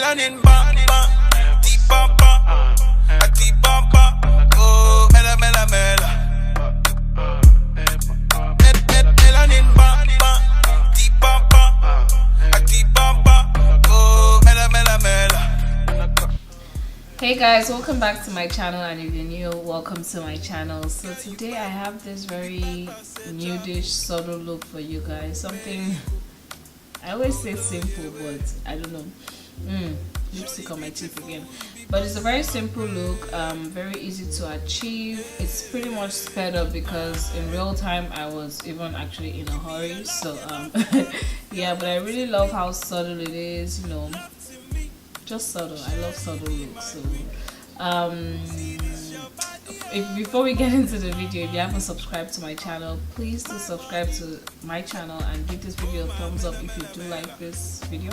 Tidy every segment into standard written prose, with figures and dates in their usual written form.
melanin ba ti papa ati papa oh mela mela mela melanin ba ti papa ati papa oh mela mela mela. Hey guys, welcome back to my channel, and if you're new, welcome to my channel. So today I have this very nudish subtle look for you guys. Something I always say simple, but I don't know. Lipstick on my teeth again. But it's a very simple look, very easy to achieve. It's pretty much sped up because in real time I was even actually in a hurry. So yeah, but I really love how subtle it is, you know. Just subtle. I love subtle looks. So before we get into the video, if you haven't subscribed to my channel, please do subscribe to my channel and give this video a thumbs up if you do like this video.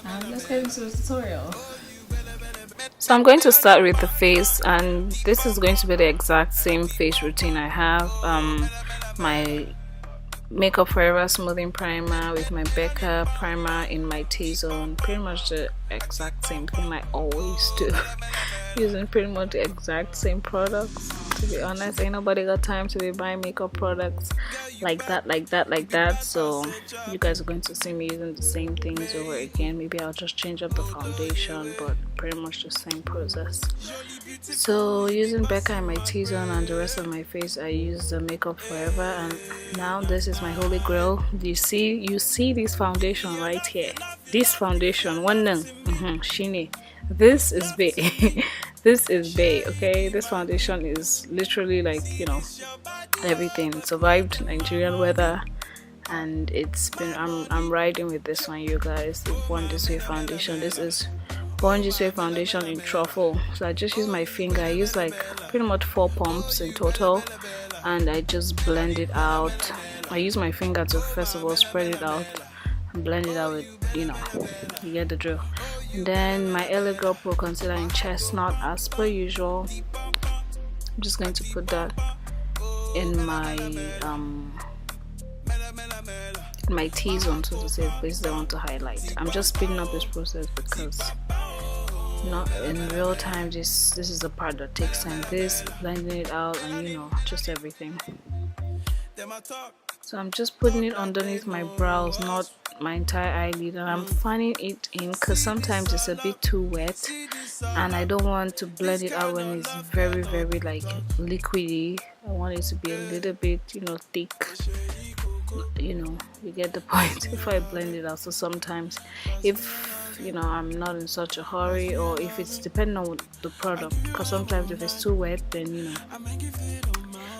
And let's get into the tutorial. So I'm going to start with the face, and this is going to be the exact same face routine I have. My Makeup Forever smoothing primer with my Becca primer in my T-zone, pretty much the exact same thing I always do. Using pretty much the exact same products. To be honest, ain't nobody got time to be buying makeup products like that. So you guys are going to see me using the same things over again. Maybe I'll just change up the foundation, but pretty much the same process. So using Becca in my T-zone and the rest of my face, I use the Makeup Forever, and now this is my holy grail. You see this foundation right here. This foundation, shiny. This is bae. This is bae. Okay, this foundation is literally like, you know, everything. It survived Nigerian weather, and it's been. I'm riding with this one, you guys. The Born This Way foundation. This is Born This Way foundation in truffle. So I just use my finger. I use like pretty much 4 pumps in total, and I just blend it out. I use my finger to first of all spread it out and blend it out with, you know, you get the drill. And then my LA Girl Pro concealer in chestnut, as per usual. I'm just going to put that in my T-zone, so to say, places I want to highlight. I'm just speeding up this process because not in real time, this is the part that takes time. This, blending it out, and you know, just everything. So I'm just putting it underneath my brows, not my entire eyelid, and I'm fanning it in because sometimes it's a bit too wet and I don't want to blend it out when it's very like liquidy. I want it to be a little bit, you know, thick. You know, you get the point. If I blend it out, so sometimes if, you know, I'm not in such a hurry, or if it's depending on the product, because sometimes if it's too wet, then, you know,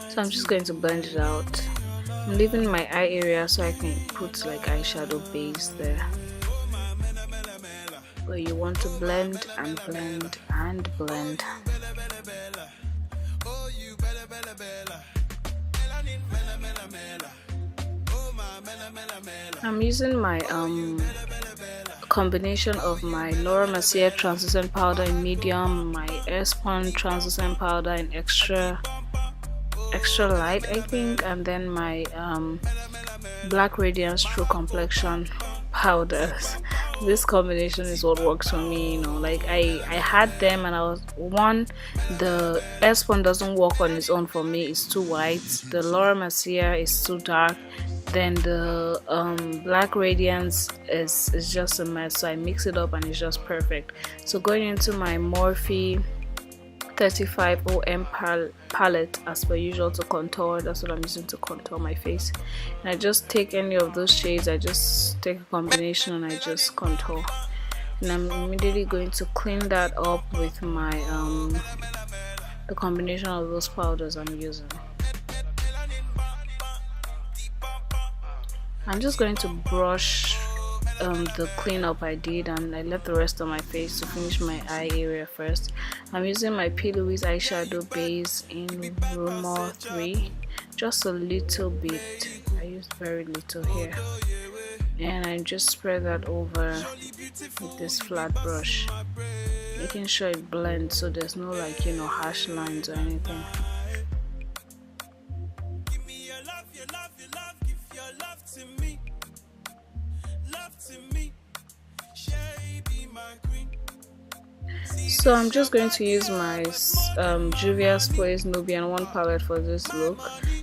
so I'm just going to blend it out. I'm leaving my eye area so I can put like eyeshadow base there. But you want to blend and blend and blend. I'm using my combination of my Laura Mercier translucent powder in medium, my Airspun translucent powder in extra light, I think, and then my Black Radiance True Complexion powders. This combination is what works for me, you know. Like I had them, and I was the Airspun doesn't work on its own for me. It's too white. The Laura Mercier is too dark. Then the Black Radiance is just a mess, so I mix it up and it's just perfect. So going into my Morphe 35 OM palette as per usual to contour. That's what I'm using to contour my face, and I just take any of those shades. I just take a combination and I just contour, and I'm immediately going to clean that up with my the combination of those powders I'm using. I'm just going to brush the cleanup I did, and I left the rest of my face to finish my eye area first. I'm using my P. Louise eyeshadow base in Rumor 3, just a little bit. I used very little here, and I just spread that over with this flat brush, making sure it blends so there's no, like, you know, harsh lines or anything. Love to me, shall be my queen. So I'm just going to use my Juvia's Place Nubian 1 palette for this look.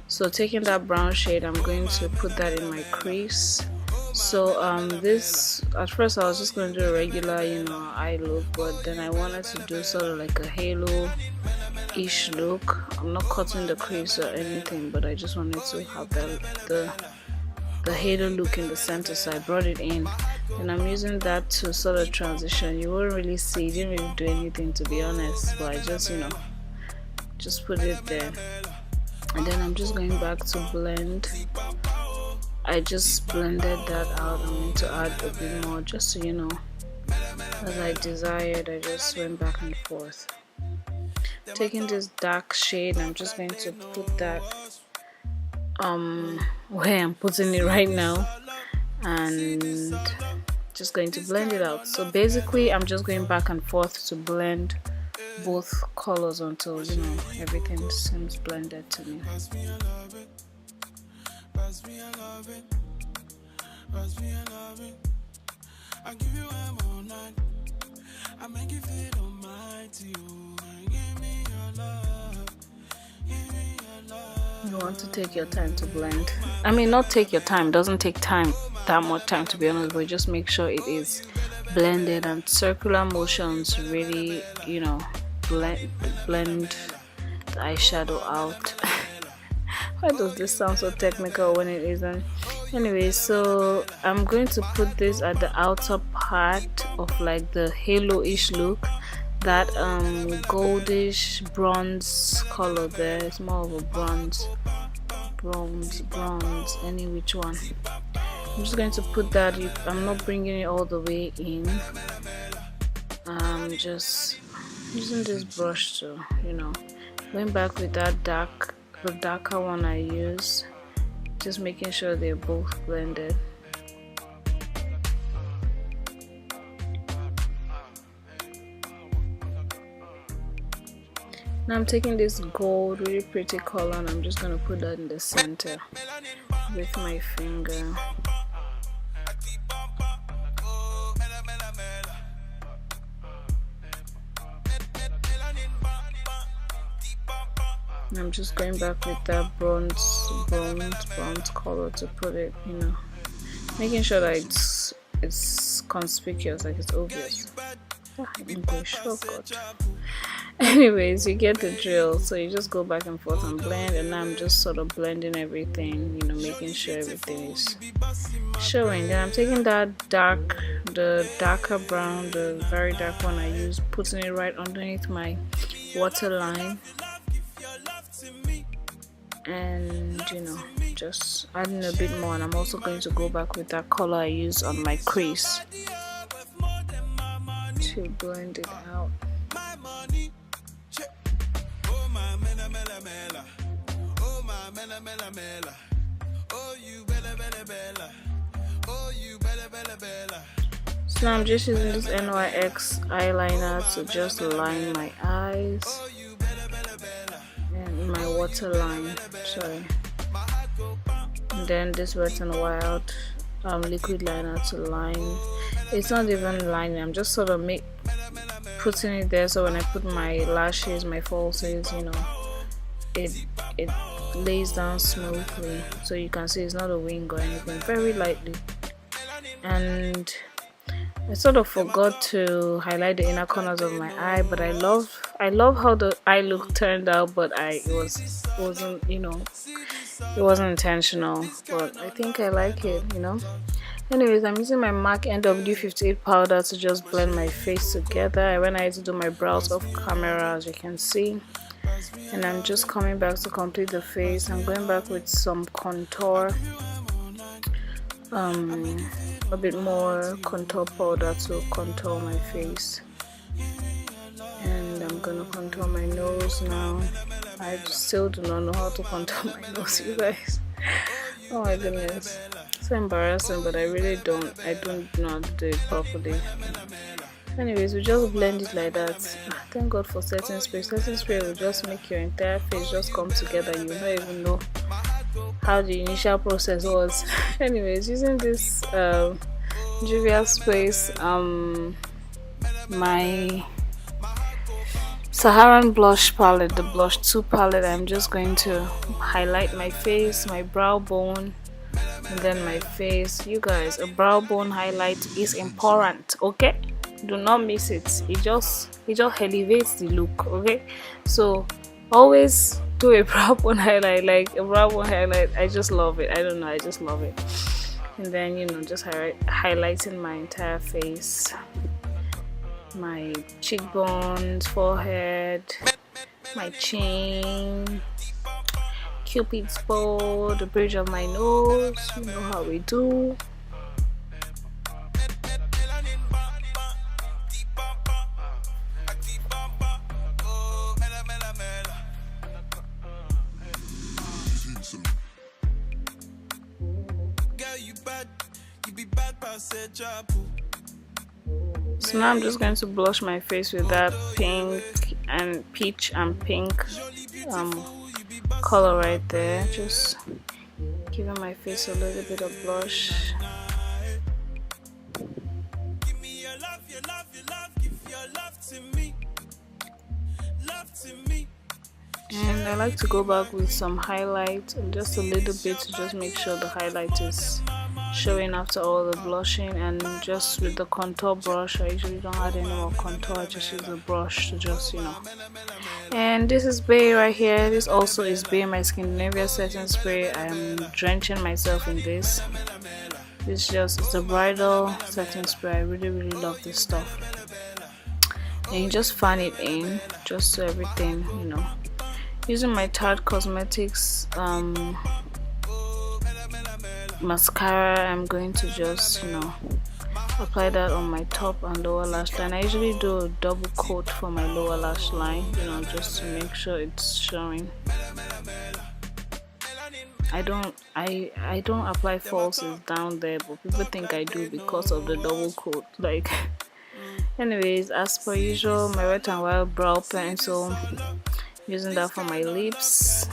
So taking that brown shade, I'm going to put that in my crease. So this, at first I was just going to do a regular, eye look, but then I wanted to do sort of like a halo-ish look. I'm not cutting the crease or anything, but I just wanted to have the halo look in the center, so I brought it in, and I'm using that to sort of transition. You won't really see, didn't really do anything to be honest, but I just just put it there. And then I'm just going back to blend. I just blended that out. I'm going to add a bit more just so as I desired. I just went back and forth. Taking this dark shade, I'm just going to put that where I'm putting it right now, and just going to blend it out. So basically I'm just going back and forth to blend both colors until everything seems blended to me. You want to take your time to blend. I mean, not take your time, doesn't take time, that much time to be honest, but just make sure it is blended, and circular motions really blend the eyeshadow out. Why does this sound so technical when it isn't? Anyway, so I'm going to put this at the outer part of like the halo-ish look. That goldish bronze color there, it's more of a bronze, any which one. I'm just going to put that. I'm not bringing it all the way in. I'm just using this brush to going back with that the darker one I use, just making sure they're both blended. Now I'm taking this gold, really pretty color, and I'm just going to put that in the center with my finger. And I'm just going back with that bronze color to put it, making sure that it's conspicuous, like it's obvious. English, oh god. Anyways, you get the drill. So you just go back and forth and blend, and I'm just sort of blending everything, making sure everything is showing. Then I'm taking the darker brown, the very dark one I use, putting it right underneath my waterline, and just adding a bit more. And I'm also going to go back with that color I use on my crease to blend it out. So now I'm just using this NYX eyeliner to just line my eyes and my waterline, sorry, and then this Wet n Wild liquid liner to line. It's not even lining, I'm just sort of putting it there, so when I put my lashes, my falsies, it lays down smoothly, so you can see it's not a wing or anything, very lightly. And I sort of forgot to highlight the inner corners of my eye, but I love how the eye look turned out, but it wasn't intentional, but I think I like it, Anyways, I'm using my MAC NW58 powder to just blend my face together. When I had to do my brows off camera, as you can see, and I'm just coming back to complete the face. I'm going back with some contour, a bit more contour powder to contour my face, and I'm gonna contour my nose now. I still do not know how to contour my nose, you guys. Oh my goodness, so embarrassing, but I really don't know how to do it properly. Anyways, we just blend it like that. Thank God for setting spray. Setting spray will just make your entire face just come together. You don't even know how the initial process was. Anyways, using this Juvia's Place my Saharan blush palette, the blush 2 palette. I'm just going to highlight my face, my brow bone, and then my face. You guys, a brow bone highlight is important, okay? Do not miss it. It just elevates the look, okay? So always do a brow bone highlight. Like a brow bone highlight, I just love it. I don't know, I just love it. And then, you know, just highlighting my entire face, my cheekbones, forehead, my chin, Cupid's bow, the bridge of my nose. You know how we do. So now I'm just going to blush my face with that pink and peach and pink color right there. Just giving my face a little bit of blush. And I like to go back with some highlight and just a little bit to just make sure the highlight is showing after all the blushing. And just with the contour brush, I usually don't add any more contour, I just use the brush to just, you know. And this is Bay right here. This also is Bay, my Scandinavia setting spray. I am drenching myself in this. It's a bridal setting spray. I really love this stuff. And you just fan it in just so everything, you know. Using my Tarte Cosmetics mascara, I'm going to just, you know, apply that on my top and lower lash line. I usually do a double coat for my lower lash line, you know, just to make sure it's showing. I don't apply falsies down there, but people think I do because of the double coat. Like, anyways, as per usual, my Wet n Wild brow pencil, using that for my lips.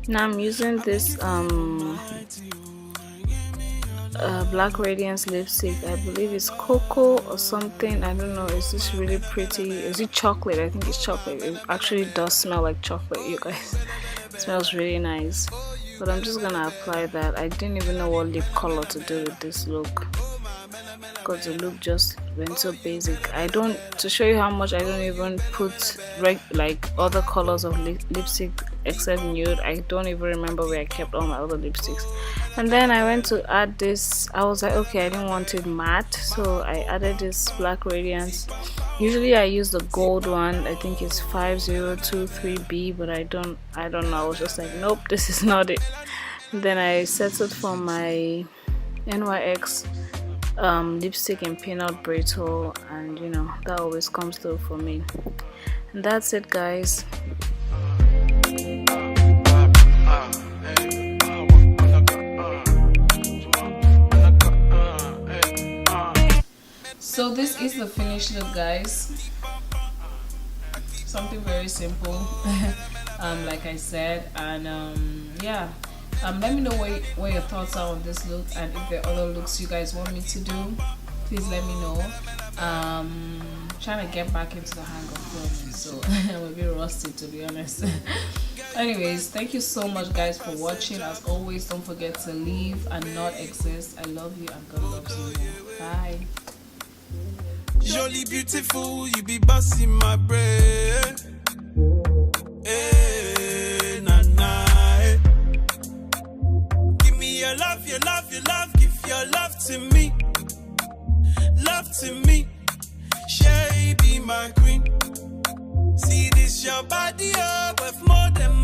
Now I'm using this Black Radiance lipstick. I believe it's cocoa or something. I don't know. It's just really pretty. Is it chocolate? I think it's chocolate. It actually does smell like chocolate, you guys. It smells really nice. But I'm just gonna apply that. I didn't even know what lip color to do with this look, because the look just went so basic. To show you how much, I don't even put like other colors of lipstick except nude. I don't even remember where I kept all my other lipsticks. And then I went to add this. I was like, okay, I didn't want it matte, so I added this Black Radiance. Usually I use the gold one. I think it's 5023B, but I don't know. I was just like, nope, this is not it. And then I settled for my NYX lipstick in peanut brittle, and you know, that always comes through for me. And that's it, guys. So this is the finished look, guys. Something very simple, like I said. And yeah, let me know what your thoughts are on this look, and if there are other looks you guys want me to do, please let me know. Trying to get back into the hang of filming, so I'm a bit rusty, to be honest. Anyways, thank you so much, guys, for watching. As always, don't forget to leave and not exist. I love you, and God loves you. Bye. Jolly beautiful, you be busting my brain. Hey, nah, nah. Give me your love, your love, your love. Give your love to me. Love to me. Shey be my queen. See this your body up with more than